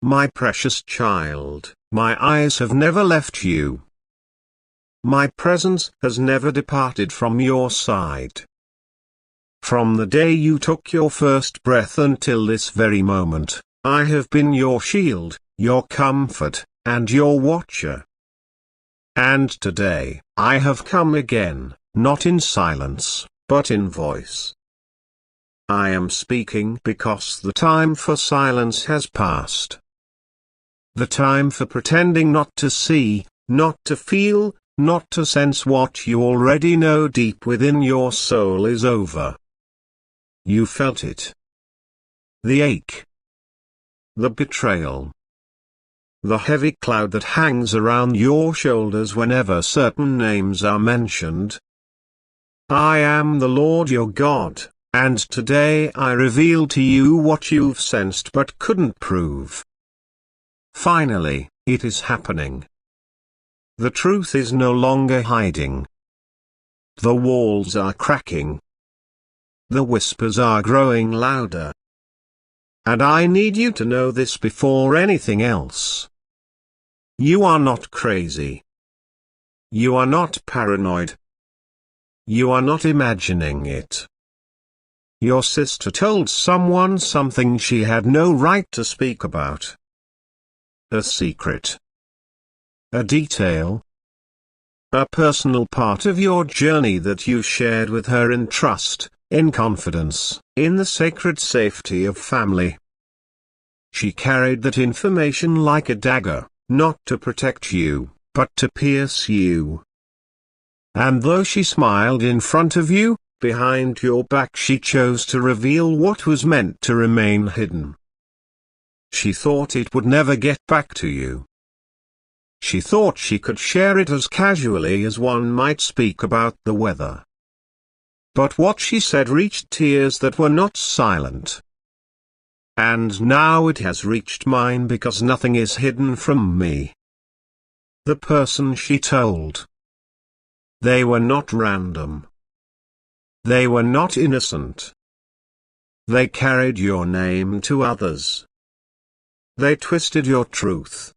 My precious child, my eyes have never left you. My presence has never departed from your side. From the day you took your first breath until this very moment, I have been your shield, your comfort, and your watcher. And today, I have come again, not in silence, but in voice. I am speaking because the time for silence has passed. The time for pretending not to see, not to feel, not to sense what you already know deep within your soul is over. You felt it. The ache. The betrayal. The heavy cloud that hangs around your shoulders whenever certain names are mentioned. I am the Lord your God, and today I reveal to you what you've sensed but couldn't prove. Finally, it is happening. The truth is no longer hiding. The walls are cracking. The whispers are growing louder. And I need you to know this before anything else. You are not crazy. You are not paranoid. You are not imagining it. Your sister told someone something she had no right to speak about. A secret. A detail. A personal part of your journey that you shared with her in trust, in confidence, in the sacred safety of family. She carried that information like a dagger, not to protect you, but to pierce you. And though she smiled in front of you, behind your back she chose to reveal what was meant to remain hidden. She thought it would never get back to you. She thought she could share it as casually as one might speak about the weather. But what she said reached tears that were not silent. And now it has reached mine because nothing is hidden from me. The person she told. They were not random. They were not innocent. They carried your name to others. They twisted your truth.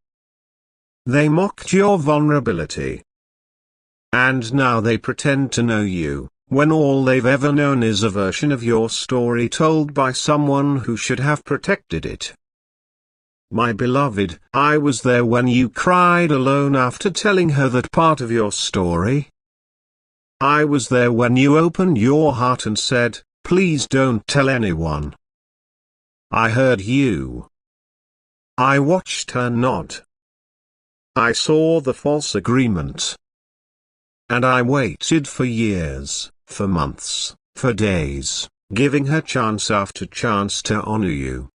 They mocked your vulnerability. And now they pretend to know you, when all they've ever known is a version of your story told by someone who should have protected it. My beloved, I was there when you cried alone after telling her that part of your story. I was there when you opened your heart and said, please don't tell anyone. I heard you. I watched her nod. I saw the false agreement. And I waited for years, for months, for days, giving her chance after chance to honor you.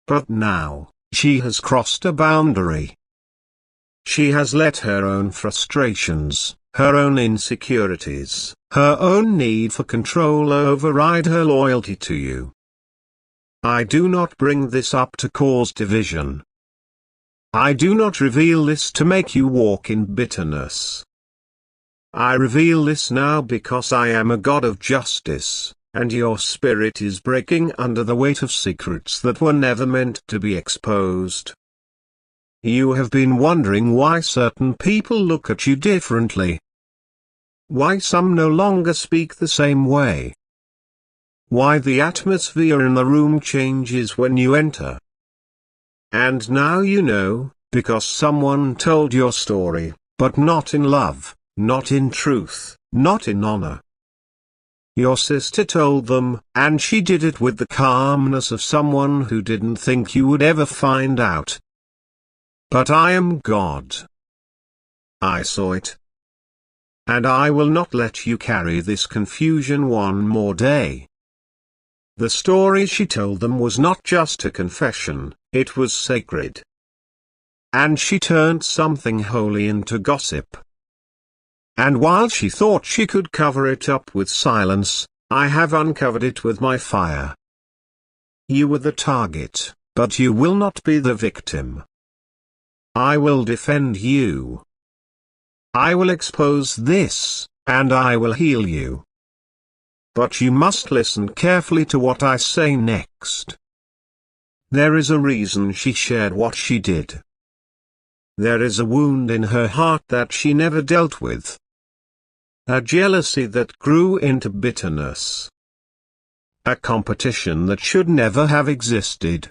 But now, she has crossed a boundary. She has let her own frustrations, her own insecurities, her own need for control override her loyalty to you. I do not bring this up to cause division. I do not reveal this to make you walk in bitterness. I reveal this now because I am a God of justice, and your spirit is breaking under the weight of secrets that were never meant to be exposed. You have been wondering why certain people look at you differently. Why some no longer speak the same way. Why the atmosphere in the room changes when you enter. And now you know, because someone told your story, but not in love, not in truth, not in honor. Your sister told them, and she did it with the calmness of someone who didn't think you would ever find out. But I am God. I saw it. And I will not let you carry this confusion one more day. The story she told them was not just a confession, it was sacred. And she turned something holy into gossip. And while she thought she could cover it up with silence, I have uncovered it with my fire. You were the target, but you will not be the victim. I will defend you. I will expose this, and I will heal you. But you must listen carefully to what I say next. There is a reason she shared what she did. There is a wound in her heart that she never dealt with. A jealousy that grew into bitterness. A competition that should never have existed.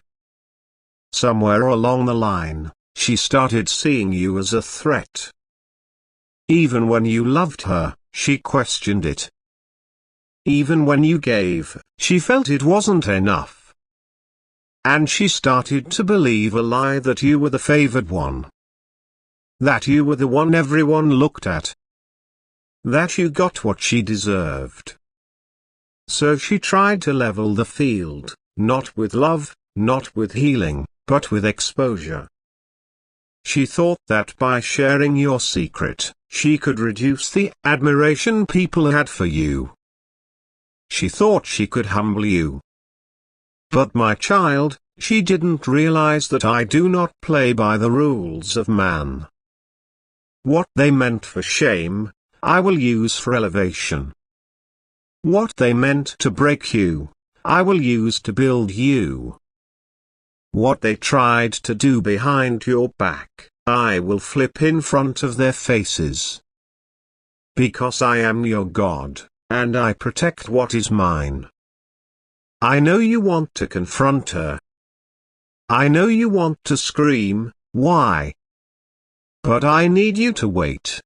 Somewhere along the line, she started seeing you as a threat. Even when you loved her, she questioned it. Even when you gave, she felt it wasn't enough. And she started to believe a lie that you were the favored one. That you were the one everyone looked at. That you got what she deserved. So she tried to level the field, not with love, not with healing, but with exposure. She thought that by sharing your secret, she could reduce the admiration people had for you. She thought she could humble you. But my child, she didn't realize that I do not play by the rules of man. What they meant for shame, I will use for elevation. What they meant to break you, I will use to build you. What they tried to do behind your back, I will flip in front of their faces. Because I am your God, and I protect what is mine. I know you want to confront her. I know you want to scream, why? But I need you to wait.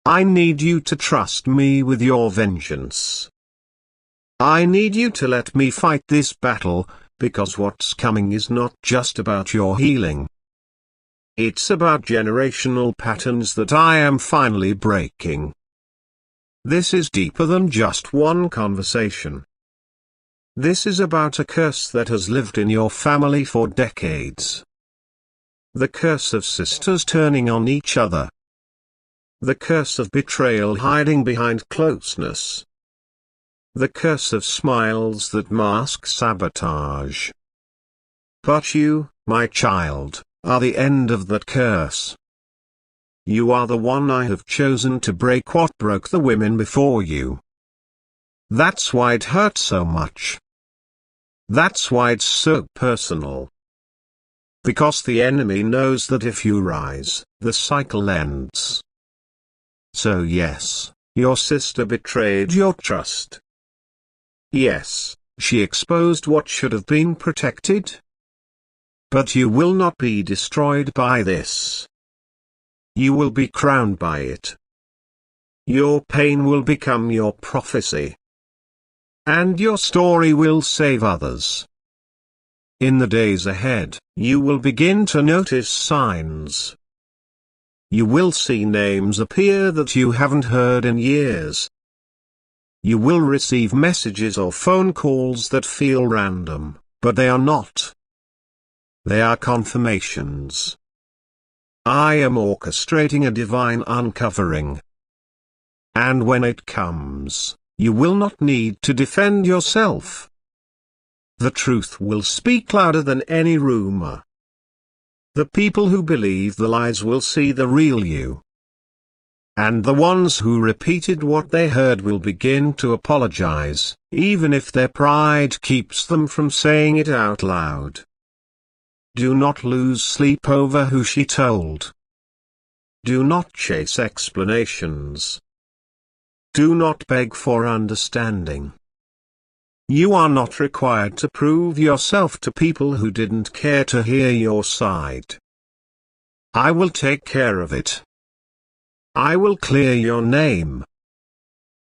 I need you to trust me with your vengeance. I need you to let me fight this battle, because what's coming is not just about your healing. It's about generational patterns that I am finally breaking. This is deeper than just one conversation. This is about a curse that has lived in your family for decades. The curse of sisters turning on each other. The curse of betrayal hiding behind closeness. The curse of smiles that mask sabotage. But you, my child, are the end of that curse. You are the one I have chosen to break what broke the women before you. That's why it hurts so much. That's why it's so personal. Because the enemy knows that if you rise, the cycle ends. So yes, your sister betrayed your trust. Yes, she exposed what should have been protected. But you will not be destroyed by this. You will be crowned by it. Your pain will become your prophecy. And your story will save others. In the days ahead, you will begin to notice signs. You will see names appear that you haven't heard in years. You will receive messages or phone calls that feel random, but they are not. They are confirmations. I am orchestrating a divine uncovering. And when it comes, you will not need to defend yourself. The truth will speak louder than any rumor. The people who believe the lies will see the real you. And the ones who repeated what they heard will begin to apologize, even if their pride keeps them from saying it out loud. Do not lose sleep over who she told. Do not chase explanations. Do not beg for understanding. You are not required to prove yourself to people who didn't care to hear your side. I will take care of it. I will clear your name.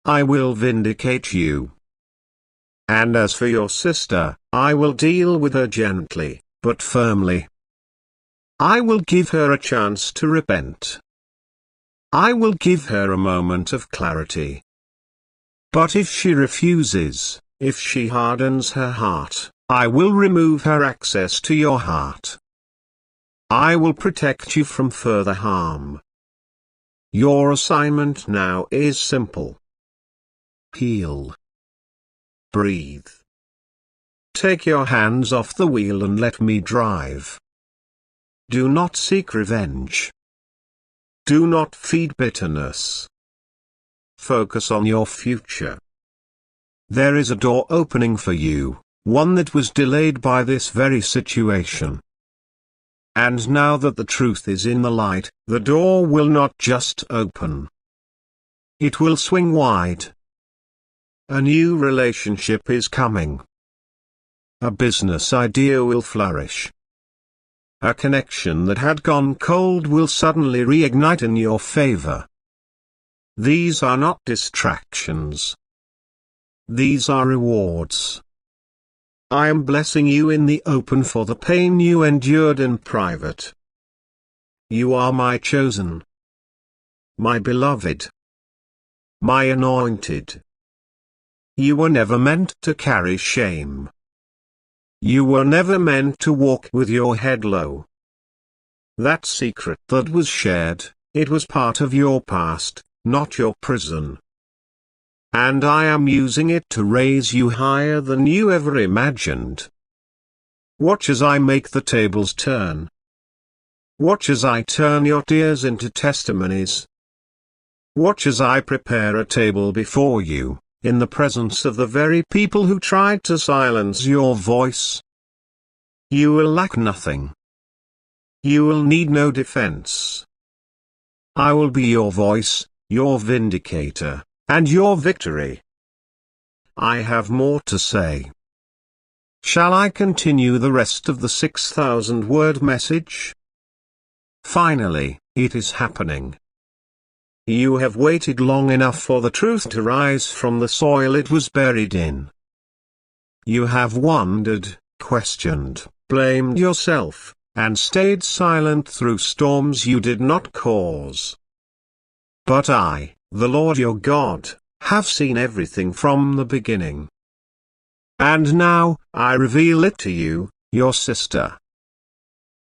I will vindicate you. And as for your sister, I will deal with her gently, but firmly. I will give her a chance to repent. I will give her a moment of clarity. But if she refuses, if she hardens her heart, I will remove her access to your heart. I will protect you from further harm. Your assignment now is simple. Heal. Breathe. Take your hands off the wheel and let me drive. Do not seek revenge. Do not feed bitterness. Focus on your future. There is a door opening for you, one that was delayed by this very situation. And now that the truth is in the light, the door will not just open. It will swing wide. A new relationship is coming. A business idea will flourish. A connection that had gone cold will suddenly reignite in your favor. These are not distractions. These are rewards. I am blessing you in the open for the pain you endured in private. You are my chosen, my beloved, my anointed. You were never meant to carry shame. You were never meant to walk with your head low. That secret that was shared, it was part of your past, not your prison. And I am using it to raise you higher than you ever imagined. Watch as I make the tables turn. Watch as I turn your tears into testimonies. Watch as I prepare a table before you, in the presence of the very people who tried to silence your voice. You will lack nothing. You will need no defense. I will be your voice, your vindicator, and your victory. I have more to say. Shall I continue the rest of the 6,000-word message? Finally, it is happening. You have waited long enough for the truth to rise from the soil it was buried in. You have wondered, questioned, blamed yourself, and stayed silent through storms you did not cause. But I, the Lord your God, have seen everything from the beginning. And now, I reveal it to you, your sister.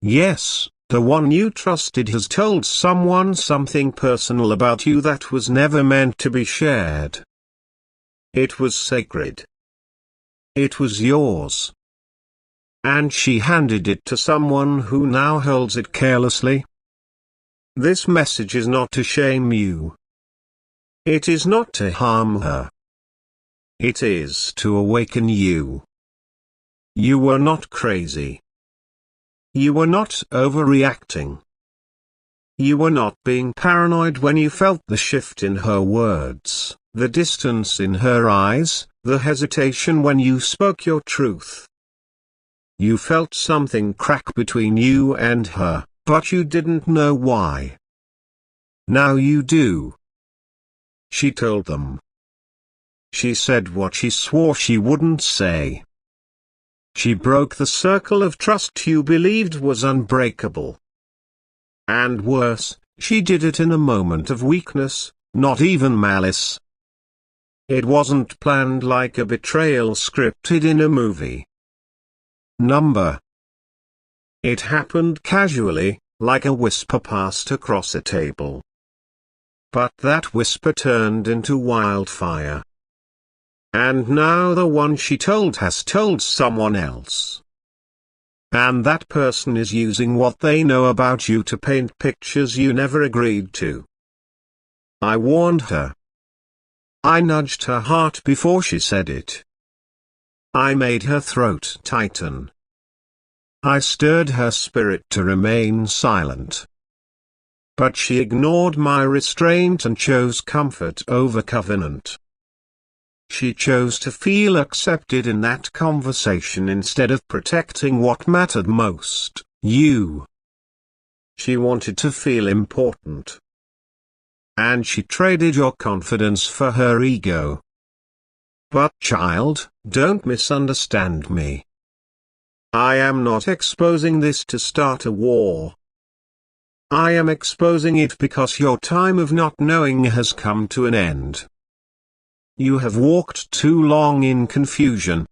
Yes, the one you trusted has told someone something personal about you that was never meant to be shared. It was sacred. It was yours. And she handed it to someone who now holds it carelessly. This message is not to shame you. It is not to harm her. It is to awaken you. You were not crazy. You were not overreacting. You were not being paranoid when you felt the shift in her words, the distance in her eyes, the hesitation when you spoke your truth. You felt something crack between you and her, but you didn't know why. Now you do. She told them. She said what she swore she wouldn't say. She broke the circle of trust you believed was unbreakable. And worse, she did it in a moment of weakness, not even malice. It wasn't planned like a betrayal scripted in a movie. It happened casually, like a whisper passed across a table. But that whisper turned into wildfire. And now the one she told has told someone else. And that person is using what they know about you to paint pictures you never agreed to. I warned her. I nudged her heart before she said it. I made her throat tighten. I stirred her spirit to remain silent. But she ignored my restraint and chose comfort over covenant. She chose to feel accepted in that conversation instead of protecting what mattered most, you. She wanted to feel important. And she traded your confidence for her ego. But child, don't misunderstand me. I am not exposing this to start a war. I am exposing it because your time of not knowing has come to an end. You have walked too long in confusion.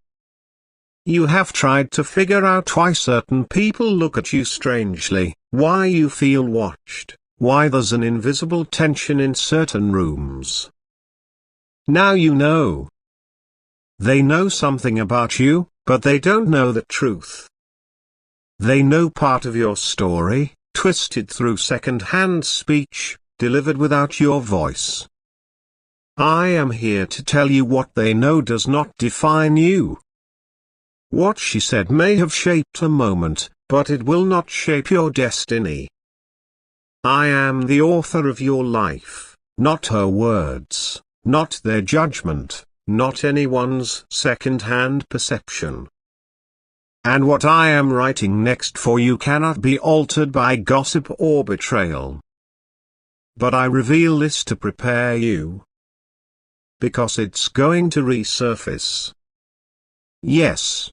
You have tried to figure out why certain people look at you strangely, why you feel watched, why there's an invisible tension in certain rooms. Now you know. They know something about you, but they don't know the truth. They know part of your story, twisted through second-hand speech, delivered without your voice. I am here to tell you what they know does not define you. What she said may have shaped a moment, but it will not shape your destiny. I am the author of your life, not her words, not their judgment, not anyone's second-hand perception. And what I am writing next for you cannot be altered by gossip or betrayal. But I reveal this to prepare you, because it's going to resurface. Yes.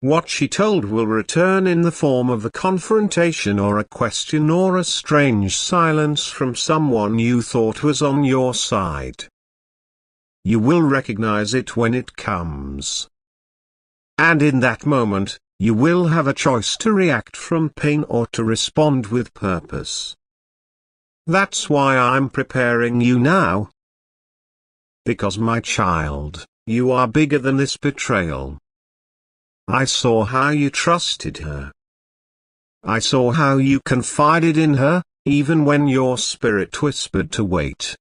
What she told will return in the form of a confrontation or a question or a strange silence from someone you thought was on your side. You will recognize it when it comes. And in that moment, you will have a choice to react from pain or to respond with purpose. That's why I'm preparing you now. Because my child, you are bigger than this betrayal. I saw how you trusted her. I saw how you confided in her, even when your spirit whispered to wait.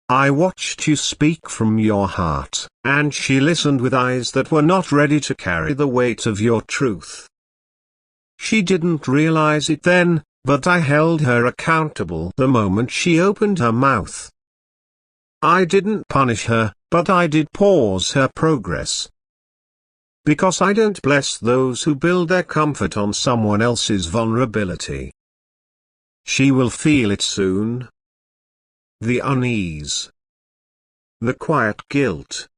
I watched you speak from your heart, and she listened with eyes that were not ready to carry the weight of your truth. She didn't realize it then, but I held her accountable the moment she opened her mouth. I didn't punish her, but I did pause her progress. Because I don't bless those who build their comfort on someone else's vulnerability. She will feel it soon. The unease. The quiet guilt.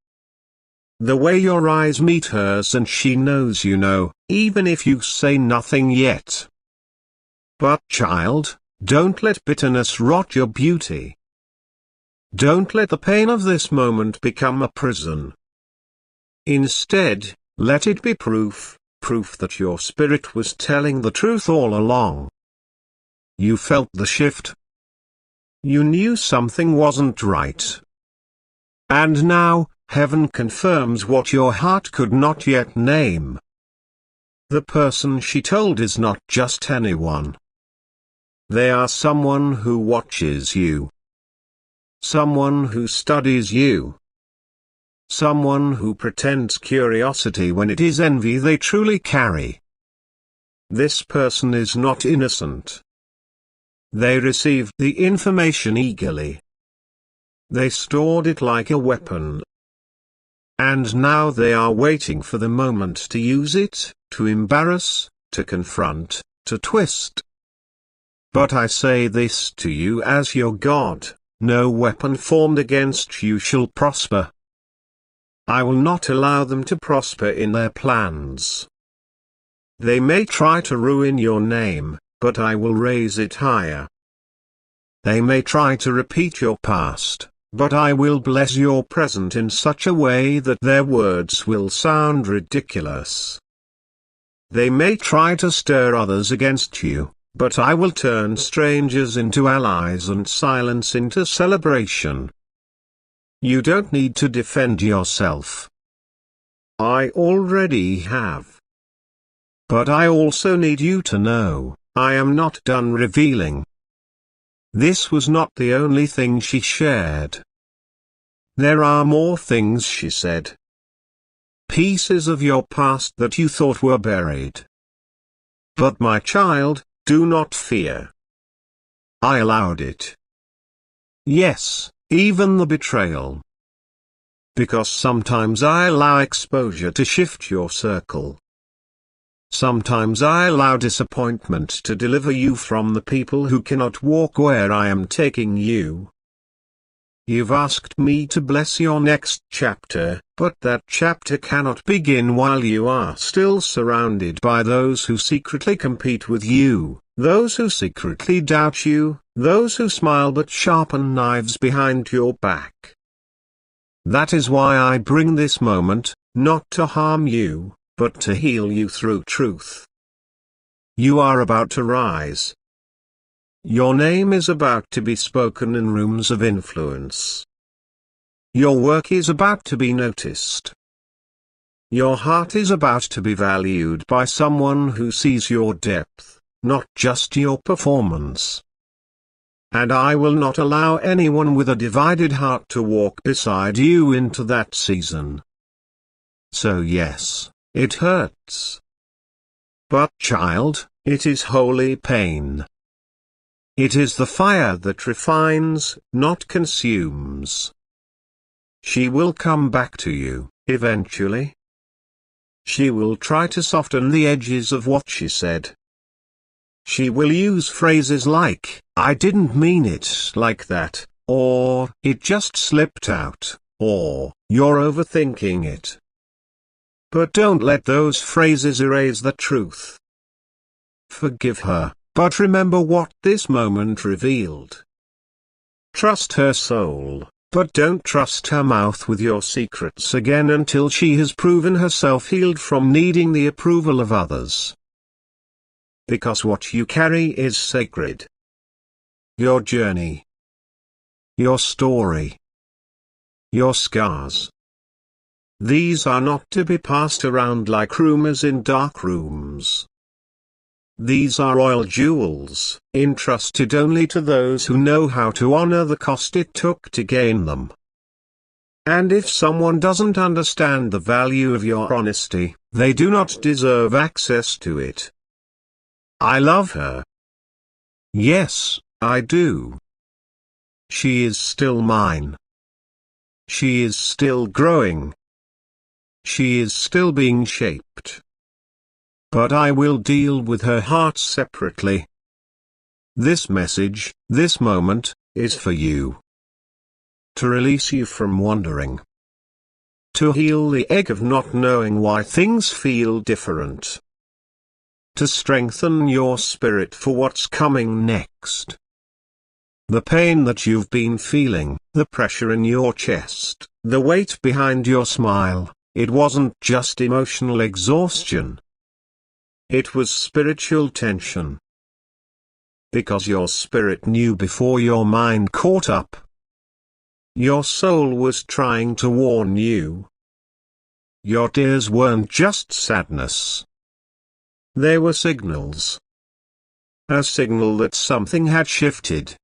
The way your eyes meet hers and she knows you know, even if you say nothing yet. But child, don't let bitterness rot your beauty. Don't let the pain of this moment become a prison. Instead, let it be proof that your spirit was telling the truth all along. You felt the shift. You knew something wasn't right. And now, heaven confirms what your heart could not yet name. The person she told is not just anyone. They are someone who watches you. Someone who studies you. Someone who pretends curiosity when it is envy they truly carry. This person is not innocent. They received the information eagerly. They stored it like a weapon. And now they are waiting for the moment to use it, to embarrass, to confront, to twist. But I say this to you as your God, no weapon formed against you shall prosper. I will not allow them to prosper in their plans. They may try to ruin your name, but I will raise it higher. They may try to repeat your past, but I will bless your present in such a way that their words will sound ridiculous. They may try to stir others against you, but I will turn strangers into allies and silence into celebration. You don't need to defend yourself. I already have. But I also need you to know, I am not done revealing. This was not the only thing she shared. There are more things she said. Pieces of your past that you thought were buried. But my child, do not fear. I allowed it. Yes, even the betrayal. Because sometimes I allow exposure to shift your circle. Sometimes I allow disappointment to deliver you from the people who cannot walk where I am taking you. You've asked me to bless your next chapter, but that chapter cannot begin while you are still surrounded by those who secretly compete with you, those who secretly doubt you, those who smile but sharpen knives behind your back. That is why I bring this moment, not to harm you, but to heal you through truth. You are about to rise. Your name is about to be spoken in rooms of influence. Your work is about to be noticed. Your heart is about to be valued by someone who sees your depth, not just your performance. And I will not allow anyone with a divided heart to walk beside you into that season. So yes, it hurts. But child, it is holy pain. It is the fire that refines, not consumes. She will come back to you, eventually. She will try to soften the edges of what she said. She will use phrases like, "I didn't mean it like that," or "it just slipped out," or "you're overthinking it." But don't let those phrases erase the truth. Forgive her, but remember what this moment revealed. Trust her soul, but don't trust her mouth with your secrets again until she has proven herself healed from needing the approval of others. Because what you carry is sacred. Your journey. Your story. Your scars. These are not to be passed around like rumors in dark rooms. These are royal jewels, entrusted only to those who know how to honor the cost it took to gain them. And if someone doesn't understand the value of your honesty, they do not deserve access to it. I love her. Yes, I do. She is still mine. She is still growing. She is still being shaped. But I will deal with her heart separately. This message, this moment, is for you. To release you from wondering. To heal the ache of not knowing why things feel different. To strengthen your spirit for what's coming next. The pain that you've been feeling, the pressure in your chest, the weight behind your smile, it wasn't just emotional exhaustion. It was spiritual tension. Because your spirit knew before your mind caught up. Your soul was trying to warn you. Your tears weren't just sadness. They were signals. A signal that something had shifted.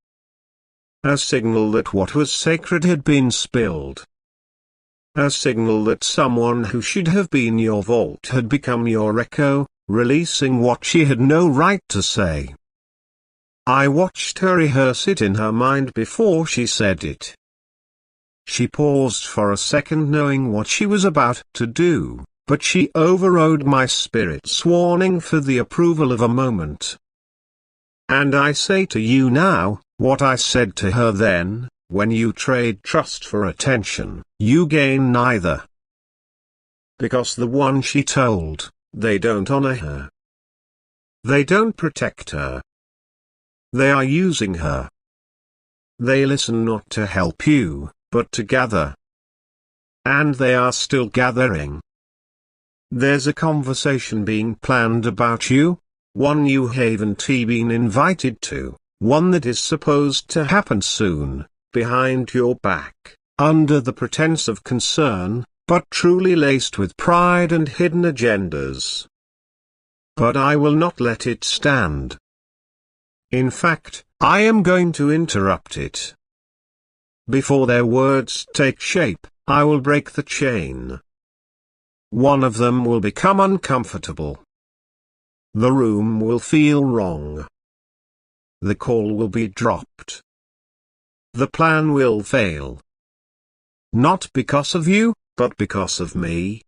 A signal that what was sacred had been spilled. A signal that someone who should have been your vault had become your echo, releasing what she had no right to say. I watched her rehearse it in her mind before she said it. She paused for a second knowing what she was about to do, but she overrode my spirit's warning for the approval of a moment. And I say to you now, what I said to her then: when you trade trust for attention, you gain neither. Because the one she told, they don't honor her. They don't protect her. They are using her. They listen not to help you, but to gather. And they are still gathering. There's a conversation being planned about you, one you haven't been invited to, one that is supposed to happen soon, behind your back, under the pretense of concern, but truly laced with pride and hidden agendas. But I will not let it stand. In fact, I am going to interrupt it. Before their words take shape, I will break the chain. One of them will become uncomfortable. The room will feel wrong. The call will be dropped. The plan will fail. Not because of you, but because of me.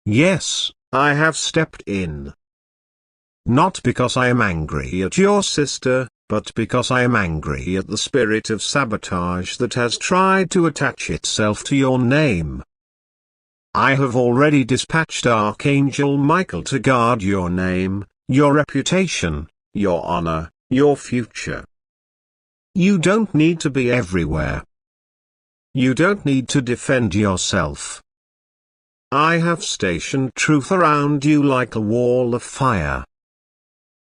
Yes, I have stepped in. Not because I am angry at your sister, but because I am angry at the spirit of sabotage that has tried to attach itself to your name. I have already dispatched Archangel Michael to guard your name, your reputation, your honor, your future. You don't need to be everywhere. You don't need to defend yourself. I have stationed truth around you like a wall of fire.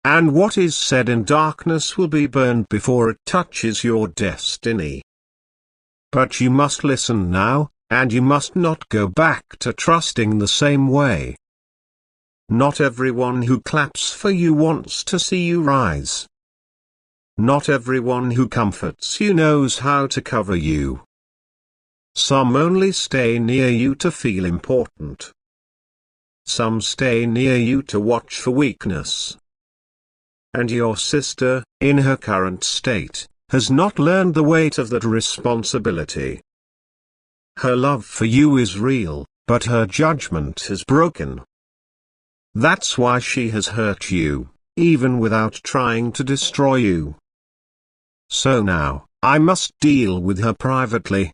And what is said in darkness will be burned before it touches your destiny. But you must listen now, and you must not go back to trusting the same way. Not everyone who claps for you wants to see you rise. Not everyone who comforts you knows how to cover you. Some only stay near you to feel important. Some stay near you to watch for weakness. And your sister, in her current state, has not learned the weight of that responsibility. Her love for you is real, but her judgment is broken. That's why she has hurt you, even without trying to destroy you. So now, I must deal with her privately.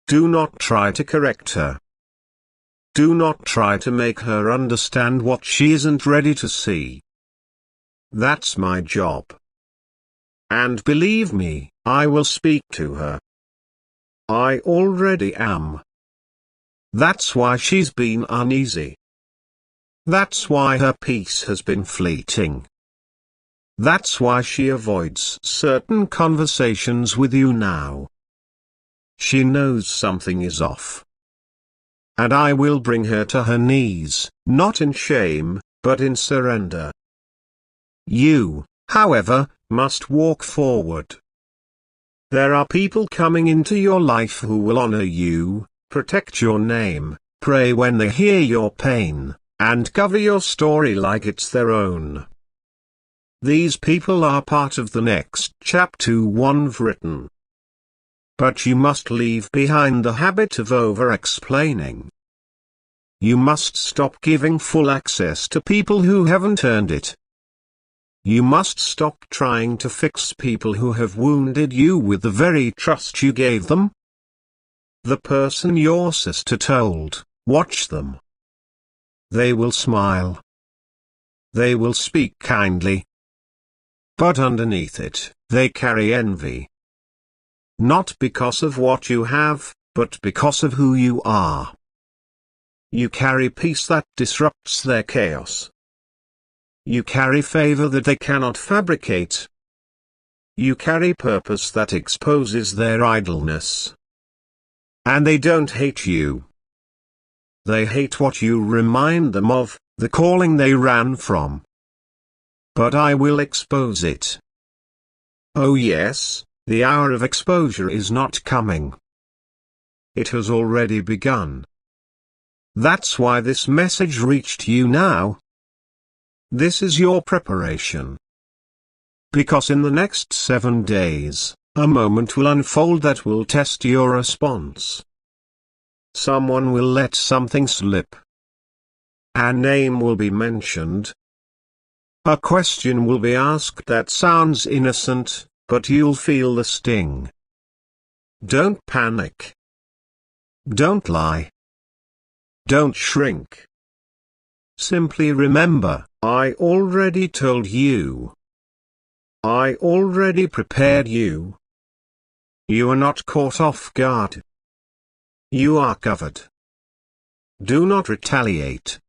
Do not try to correct her. Do not try to make her understand what she isn't ready to see. That's my job. And believe me, I will speak to her. I already am. That's why she's been uneasy. That's why her peace has been fleeting. That's why she avoids certain conversations with you now. She knows something is off. And I will bring her to her knees, not in shame, but in surrender. You, however, must walk forward. There are people coming into your life who will honor you, protect your name, pray when they hear your pain, and cover your story like it's their own. These people are part of the next chapter one've written. But you must leave behind the habit of over-explaining. You must stop giving full access to people who haven't earned it. You must stop trying to fix people who have wounded you with the very trust you gave them. The person your sister told, watch them. They will smile. They will speak kindly. But underneath it, they carry envy. Not because of what you have, but because of who you are. You carry peace that disrupts their chaos. You carry favor that they cannot fabricate. You carry purpose that exposes their idleness. And they don't hate you. They hate what you remind them of, the calling they ran from. But I will expose it. Oh yes, the hour of exposure is not coming. It has already begun. That's why this message reached you now. This is your preparation. Because in the next 7 days, a moment will unfold that will test your response. Someone will let something slip. A name will be mentioned. A question will be asked that sounds innocent, but you'll feel the sting. Don't panic. Don't lie. Don't shrink. Simply remember, I already told you. I already prepared you. You are not caught off guard. You are covered. Do not retaliate.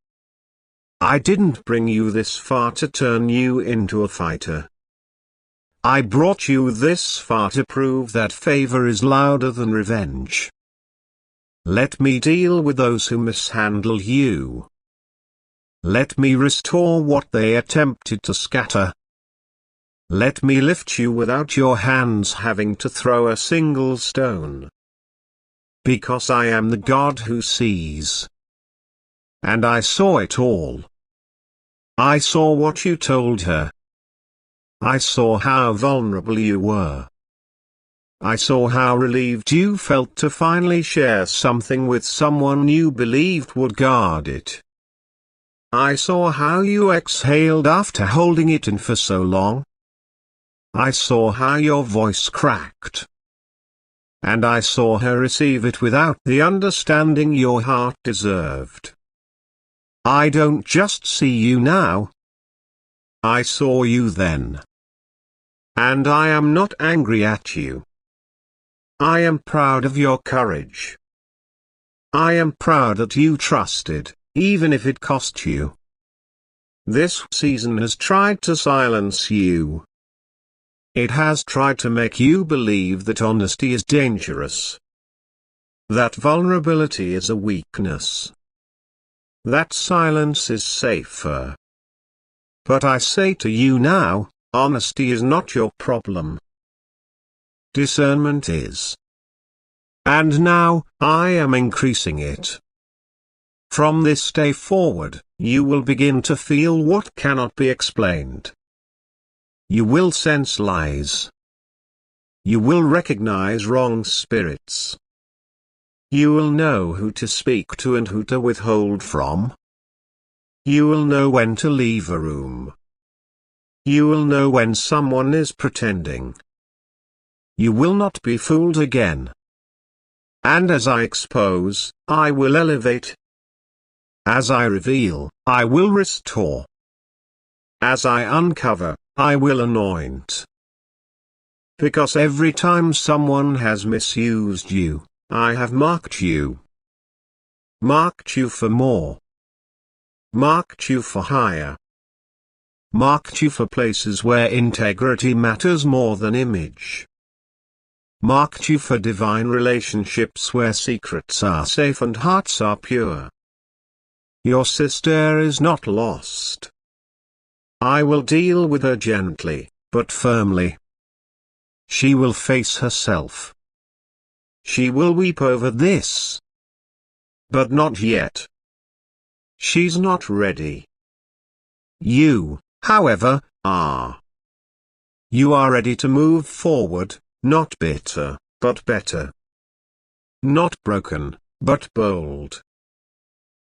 I didn't bring you this far to turn you into a fighter. I brought you this far to prove that favor is louder than revenge. Let me deal with those who mishandle you. Let me restore what they attempted to scatter. Let me lift you without your hands having to throw a single stone. Because I am the God who sees. And I saw it all. I saw what you told her. I saw how vulnerable you were. I saw how relieved you felt to finally share something with someone you believed would guard it. I saw how you exhaled after holding it in for so long. I saw how your voice cracked. And I saw her receive it without the understanding your heart deserved. I don't just see you now. I saw you then. And I am not angry at you. I am proud of your courage. I am proud that you trusted, even if it cost you. This season has tried to silence you. It has tried to make you believe that honesty is dangerous. That vulnerability is a weakness. That silence is safer. But I say to you now, honesty is not your problem. Discernment is. And now, I am increasing it. From this day forward, you will begin to feel what cannot be explained. You will sense lies. You will recognize wrong spirits. You will know who to speak to and who to withhold from. You will know when to leave a room. You will know when someone is pretending. You will not be fooled again. And as I expose, I will elevate. As I reveal, I will restore. As I uncover, I will anoint. Because every time someone has misused you, I have marked you. Marked you for more. Marked you for higher. Marked you for places where integrity matters more than image. Marked you for divine relationships where secrets are safe and hearts are pure. Your sister is not lost. I will deal with her gently, but firmly. She will face herself. She will weep over this. But not yet. She's not ready. You, however, are. You are ready to move forward, not bitter, but better. Not broken, but bold.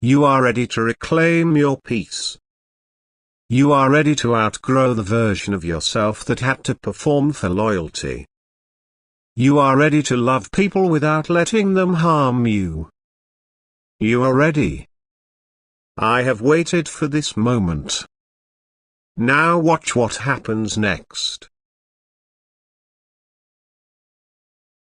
You are ready to reclaim your peace. You are ready to outgrow the version of yourself that had to perform for loyalty. You are ready to love people without letting them harm you. You are ready. I have waited for this moment. Now watch what happens next.